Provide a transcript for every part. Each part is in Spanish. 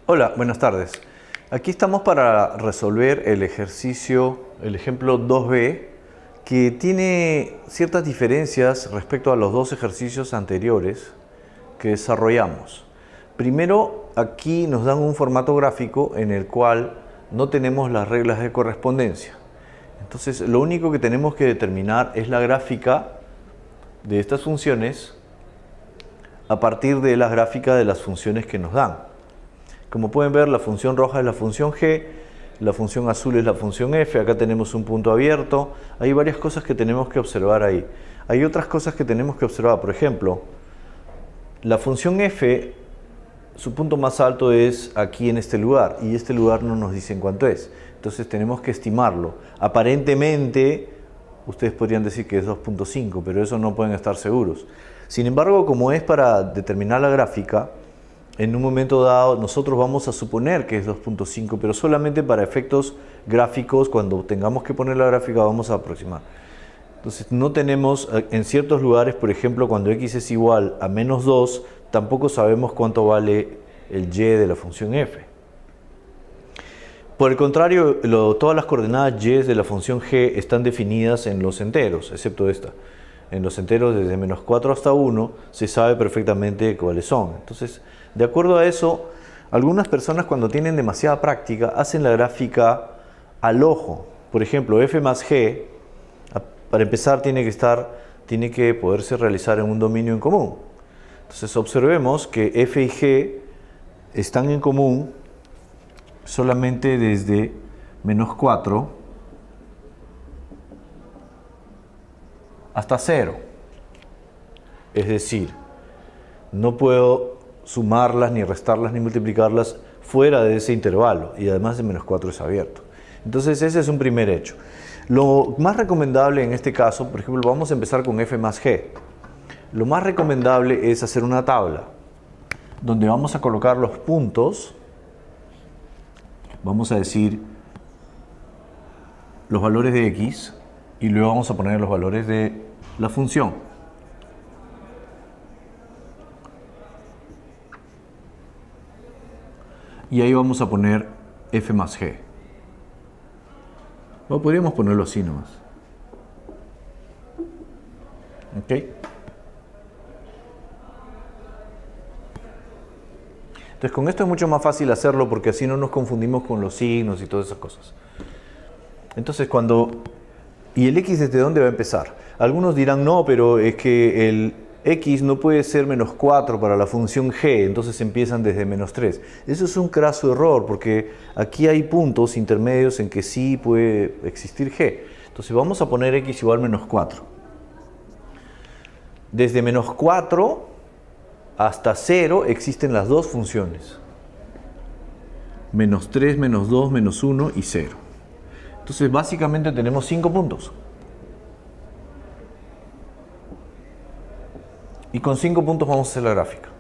Hola, buenas tardes. Aquí estamos para resolver el ejemplo 2b, que tiene ciertas diferencias respecto a los dos ejercicios anteriores que desarrollamos. Primero, aquí nos dan un formato gráfico en el cual no tenemos las reglas de correspondencia. Entonces, lo único que tenemos que determinar es la gráfica de estas funciones a partir de la gráfica de las funciones que nos dan. Como pueden ver, la función roja es la función g, la función azul es la función f, acá tenemos un punto abierto. Hay varias cosas que tenemos que observar ahí. Hay otras cosas que tenemos que observar, por ejemplo, la función f, su punto más alto es aquí en este lugar, y este lugar no nos dice en cuánto es. Entonces tenemos que estimarlo. Aparentemente, ustedes podrían decir que es 2.5, pero eso no pueden estar seguros. Sin embargo, como es para determinar la gráfica, en un momento dado nosotros vamos a suponer que es 2.5, pero solamente para efectos gráficos. Cuando tengamos que poner la gráfica vamos a aproximar. Entonces no tenemos, en ciertos lugares, por ejemplo, cuando x es igual a menos 2, tampoco sabemos cuánto vale el y de la función f. Por el contrario, todas las coordenadas y de la función g están definidas en los enteros, excepto esta. En los enteros desde menos 4 hasta 1 se sabe perfectamente cuáles son. Entonces, de acuerdo a eso, algunas personas cuando tienen demasiada práctica hacen la gráfica al ojo. Por ejemplo, f más g, para empezar, tiene que poderse realizar en un dominio en común. Entonces, observemos que f y g están en común solamente desde menos 4 hasta 0. Es decir, no puedo sumarlas, ni restarlas, ni multiplicarlas fuera de ese intervalo, y además de menos 4 es abierto. Entonces ese es un primer hecho. Lo más recomendable en este caso, por ejemplo, vamos a empezar con f más g. Lo más recomendable es hacer una tabla donde vamos a colocar los puntos. Vamos a decir los valores de x y luego vamos a poner los valores de la función. Y ahí vamos a poner f más g. O podríamos ponerlo así nomás. ¿Ok? Entonces con esto es mucho más fácil hacerlo porque así no nos confundimos con los signos y todas esas cosas. Entonces ¿y el x desde dónde va a empezar? Algunos dirán, no, pero es que el x no puede ser menos 4 para la función g, entonces empiezan desde menos 3. Eso es un craso error, porque aquí hay puntos intermedios en que sí puede existir g. Entonces vamos a poner x igual a menos 4. Desde menos 4 hasta 0 existen las dos funciones. Menos 3, menos 2, menos 1 y 0. Entonces básicamente tenemos 5 puntos. Y con 5 puntos vamos a hacer la gráfica.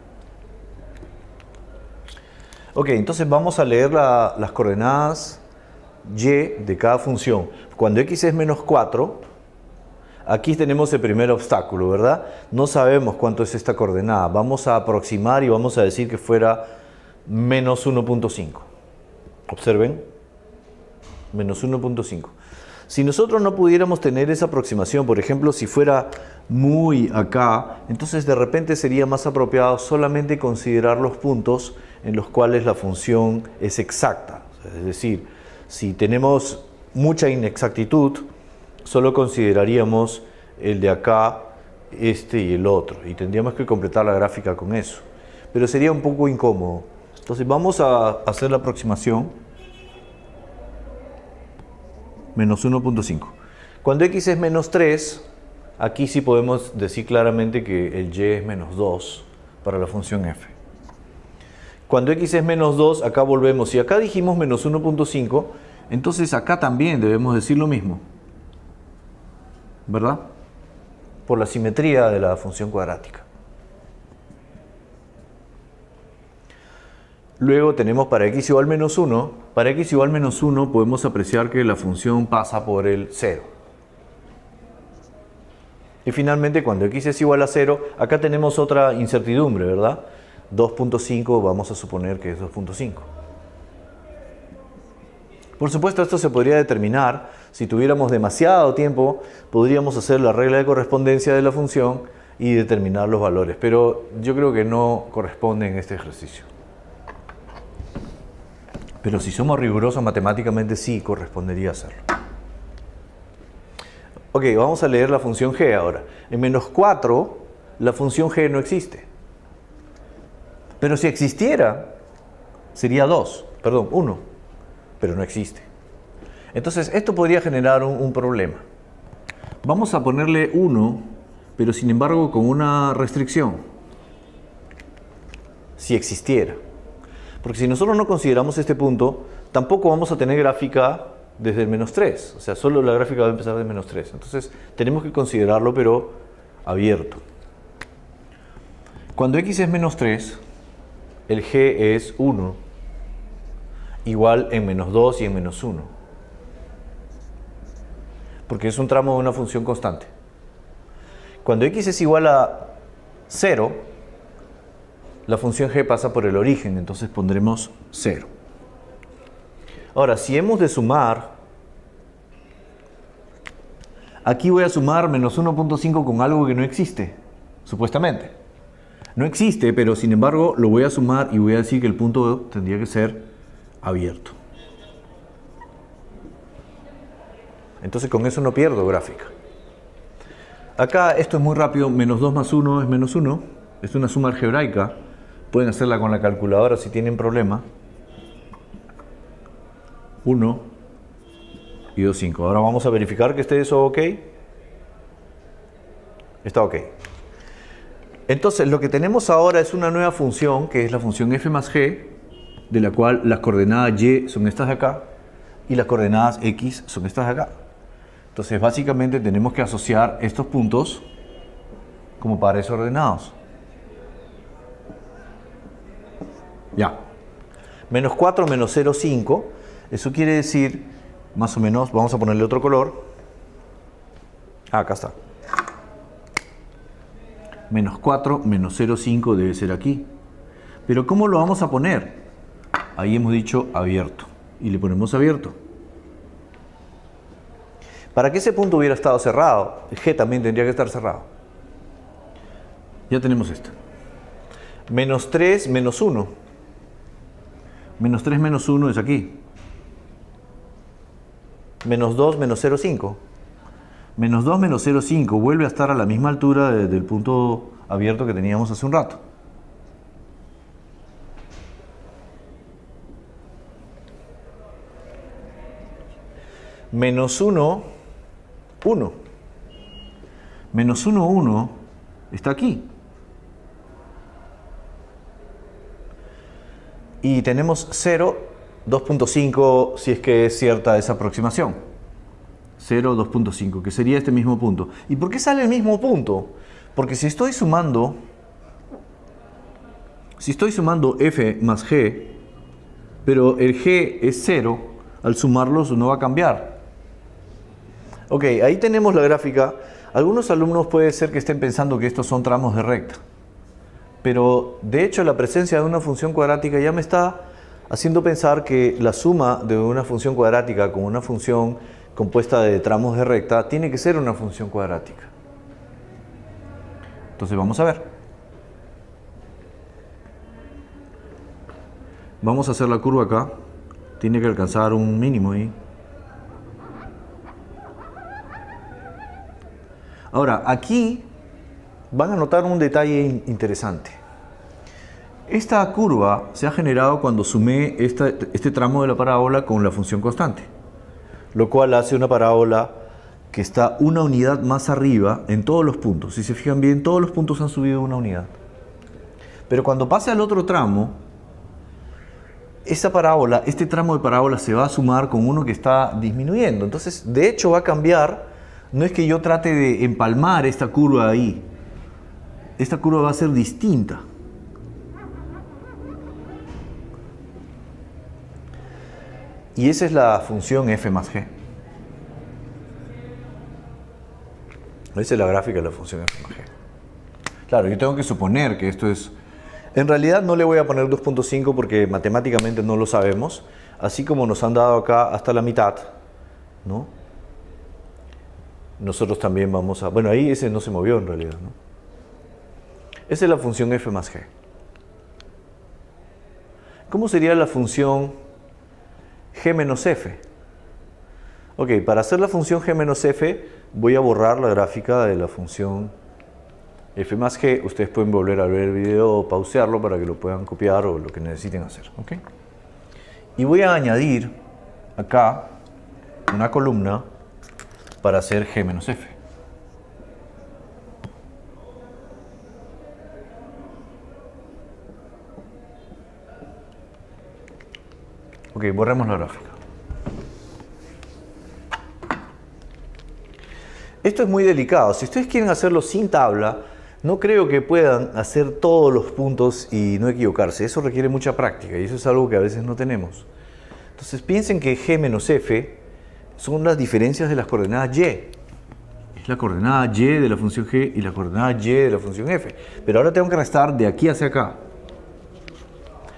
Ok, entonces vamos a leer las coordenadas y de cada función. Cuando x es menos 4, aquí tenemos el primer obstáculo, ¿verdad? No sabemos cuánto es esta coordenada. Vamos a aproximar y vamos a decir que fuera menos 1.5. Observen, menos 1.5. Si nosotros no pudiéramos tener esa aproximación, por ejemplo, si fuera muy acá, entonces de repente sería más apropiado solamente considerar los puntos en los cuales la función es exacta. Es decir, si tenemos mucha inexactitud, solo consideraríamos el de acá, este y el otro, y tendríamos que completar la gráfica con eso. Pero sería un poco incómodo. Entonces vamos a hacer la aproximación. Menos 1.5. Cuando x es menos 3, aquí sí podemos decir claramente que el y es menos 2 para la función f. Cuando x es menos 2, acá volvemos. Si acá dijimos menos 1.5, entonces acá también debemos decir lo mismo, ¿verdad? Por la simetría de la función cuadrática. Luego tenemos para x igual a menos 1. Para x igual a menos 1 podemos apreciar que la función pasa por el 0. Y finalmente, cuando x es igual a 0, acá tenemos otra incertidumbre, ¿verdad? 2.5 vamos a suponer que es 2.5. Por supuesto, esto se podría determinar. Si tuviéramos demasiado tiempo, podríamos hacer la regla de correspondencia de la función y determinar los valores. Pero yo creo que no corresponde en este ejercicio. Pero si somos rigurosos matemáticamente, sí correspondería hacerlo. Ok, vamos a leer la función g ahora. En menos 4, la función g no existe. Pero si existiera, sería 1, pero no existe. Entonces, esto podría generar un problema. Vamos a ponerle 1, pero sin embargo con una restricción. Si existiera. Porque si nosotros no consideramos este punto, tampoco vamos a tener gráfica desde el menos 3. O sea, solo la gráfica va a empezar de menos 3. Entonces, tenemos que considerarlo, pero abierto. Cuando x es menos 3, el g es 1, igual en menos 2 y en menos 1. Porque es un tramo de una función constante. Cuando x es igual a 0, la función g pasa por el origen, entonces pondremos 0. Ahora, si hemos de sumar, aquí voy a sumar menos 1.5 con algo que no existe, supuestamente. No existe, pero sin embargo lo voy a sumar y voy a decir que el punto tendría que ser abierto. Entonces con eso no pierdo gráfica. Acá esto es muy rápido, menos 2 más 1 es menos 1. Es una suma algebraica. Pueden hacerla con la calculadora si tienen problema. 1 y 2, 5. Ahora vamos a verificar que esté eso ok. Está ok. Entonces lo que tenemos ahora es una nueva función, que es la función f más g, de la cual las coordenadas y son estas de acá y las coordenadas x son estas de acá. Entonces básicamente tenemos que asociar estos puntos como pares ordenados. Ya. Menos 4 menos 0,5. Eso quiere decir, más o menos, vamos a ponerle otro color. Acá está. Menos 4 menos 0,5 debe ser aquí. Pero ¿cómo lo vamos a poner? Ahí hemos dicho abierto. Y le ponemos abierto. Para que ese punto hubiera estado cerrado, el g también tendría que estar cerrado. Ya tenemos esto. Menos 3 menos 1. Menos 3 menos 1 es aquí. Menos 2 menos 0,5. Menos 2 menos 0,5 vuelve a estar a la misma altura del punto abierto que teníamos hace un rato. Menos 1, 1. Menos 1, 1 está aquí. Y tenemos 0, 2.5 si es que es cierta esa aproximación. 0, 2.5, que sería este mismo punto. ¿Y por qué sale el mismo punto? Porque si estoy sumando f más g, pero el g es 0, al sumarlos no va a cambiar. Ok, ahí tenemos la gráfica. Algunos alumnos puede ser que estén pensando que estos son tramos de recta. Pero de hecho la presencia de una función cuadrática ya me está haciendo pensar que la suma de una función cuadrática con una función compuesta de tramos de recta tiene que ser una función cuadrática. Entonces vamos a ver. Vamos a hacer la curva acá. Tiene que alcanzar un mínimo ahí. Ahora, aquí van a notar un detalle interesante. Esta curva se ha generado cuando sumé este tramo de la parábola con la función constante, lo cual hace una parábola que está una unidad más arriba en todos los puntos. Si se fijan bien, todos los puntos han subido una unidad. Pero cuando pase al otro tramo, esta parábola, este tramo de parábola se va a sumar con uno que está disminuyendo. Entonces, de hecho, va a cambiar. No es que yo trate de empalmar esta curva ahí. Esta curva va a ser distinta. Y esa es la función f más g. Esa es la gráfica de la función f más g. Claro, yo tengo que suponer que esto es En realidad no le voy a poner 2.5 porque matemáticamente no lo sabemos. Así como nos han dado acá hasta la mitad, ¿no? Nosotros también vamos a... Bueno, ahí ese no se movió en realidad, ¿no? Esa es la función f más g. ¿Cómo sería la función g menos f? Ok, para hacer la función g menos f voy a borrar la gráfica de la función f más g. Ustedes pueden volver a ver el video o pausearlo para que lo puedan copiar o lo que necesiten hacer. ¿Ok? Y voy a añadir acá una columna para hacer g menos f. Ok, borremos la gráfica. Esto es muy delicado. Si ustedes quieren hacerlo sin tabla, no creo que puedan hacer todos los puntos y no equivocarse. Eso requiere mucha práctica y eso es algo que a veces no tenemos. Entonces piensen que g menos f son las diferencias de las coordenadas y. Es la coordenada y de la función g y la coordenada y de la función f. Pero ahora tengo que restar de aquí hacia acá.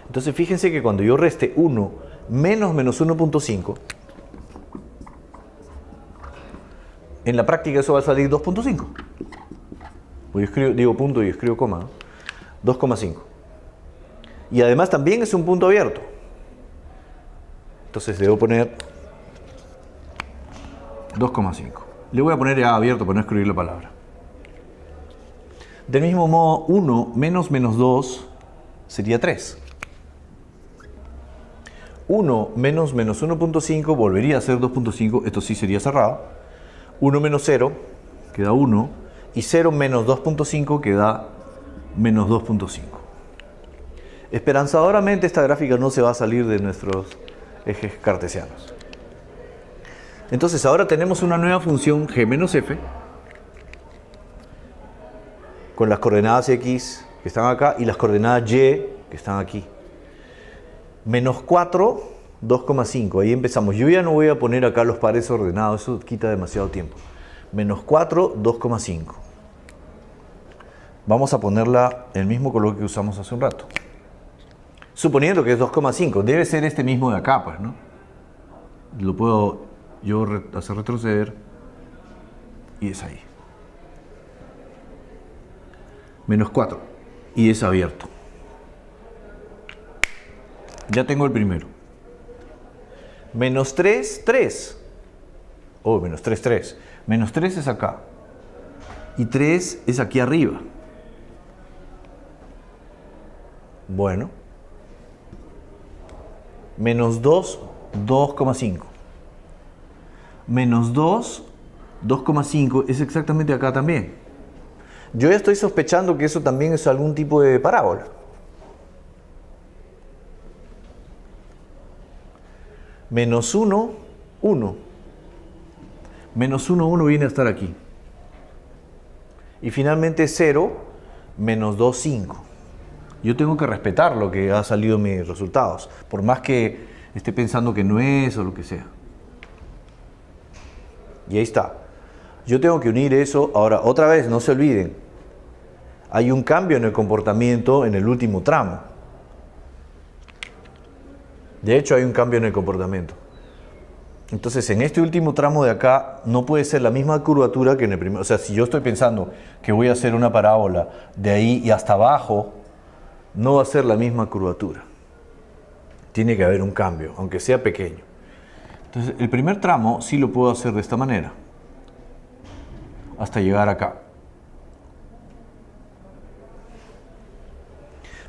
Entonces fíjense que cuando yo reste 1 menos 1.5, en la práctica eso va a salir 2.5. Pues yo digo punto y escribo coma, ¿no? 2,5. Y además también es un punto abierto. Entonces debo poner 2,5. Le voy a poner ya abierto para no escribir la palabra. Del mismo modo, 1 menos menos 2 sería 3. 1 menos menos 1.5 volvería a ser 2.5. Esto sí sería cerrado. 1 menos 0 queda 1. Y 0 menos 2.5 queda menos 2.5. Esperanzadoramente esta gráfica no se va a salir de nuestros ejes cartesianos. Entonces ahora tenemos una nueva función g menos f con las coordenadas x que están acá y las coordenadas y que están aquí. Menos 4, 2,5. Ahí empezamos. Yo ya no voy a poner acá los pares ordenados, eso quita demasiado tiempo. Menos 4, 2,5. Vamos a ponerla el mismo color que usamos hace un rato. Suponiendo que es 2,5, debe ser este mismo de acá, pues, ¿no? Lo puedo yo hacer retroceder y es ahí. Menos 4 y es abierto. Ya tengo el primero. Menos 3, 3. Oh, menos 3, 3. Menos 3 es acá. Y 3 es aquí arriba. Bueno. Menos 2, 2,5. Menos 2, 2,5 es exactamente acá también. Yo ya estoy sospechando que eso también es algún tipo de parábola. Menos 1, 1. Menos 1, 1 viene a estar aquí. Y finalmente 0, menos 2, 5. Yo tengo que respetar lo que ha salido en mis resultados, por más que esté pensando que no es o lo que sea. Y ahí está. Yo tengo que unir eso. Ahora, otra vez, no se olviden. Hay un cambio en el comportamiento en el último tramo. De hecho, hay un cambio en el comportamiento. Entonces, en este último tramo de acá, no puede ser la misma curvatura que en el primero. O sea, si yo estoy pensando que voy a hacer una parábola de ahí y hasta abajo, no va a ser la misma curvatura. Tiene que haber un cambio, aunque sea pequeño. Entonces, el primer tramo sí lo puedo hacer de esta manera, hasta llegar acá.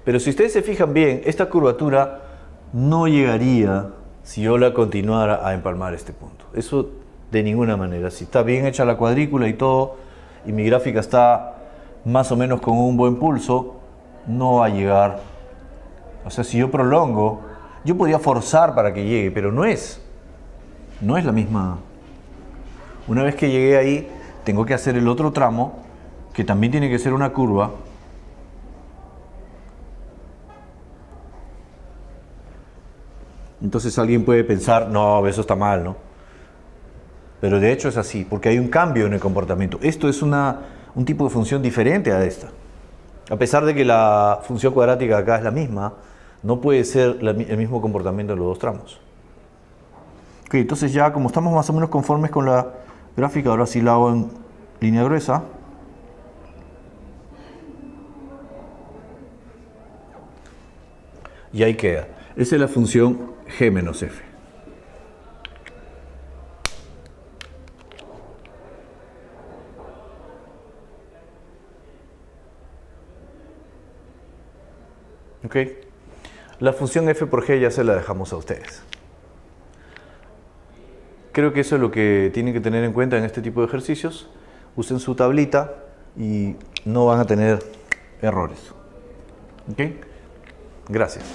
Pero si ustedes se fijan bien, esta curvatura no llegaría si yo la continuara a empalmar este punto. Eso de ninguna manera. Si está bien hecha la cuadrícula y todo, y mi gráfica está más o menos con un buen pulso, no va a llegar. O sea, si yo prolongo, yo podría forzar para que llegue, pero no es la misma. Una vez que llegué ahí, tengo que hacer el otro tramo, que también tiene que ser una curva. Entonces alguien puede pensar, no, eso está mal, ¿no? Pero de hecho es así, porque hay un cambio en el comportamiento. Esto es un tipo de función diferente a esta. A pesar de que la función cuadrática acá es la misma, no puede ser el mismo comportamiento en los dos tramos. Ok, entonces ya como estamos más o menos conformes con la gráfica, ahora sí la hago en línea gruesa. Y ahí queda. Esa es la función g menos f. Ok. La función f por g ya se la dejamos a ustedes. Creo que eso es lo que tienen que tener en cuenta en este tipo de ejercicios. Usen su tablita y no van a tener errores. ¿Ok? Gracias.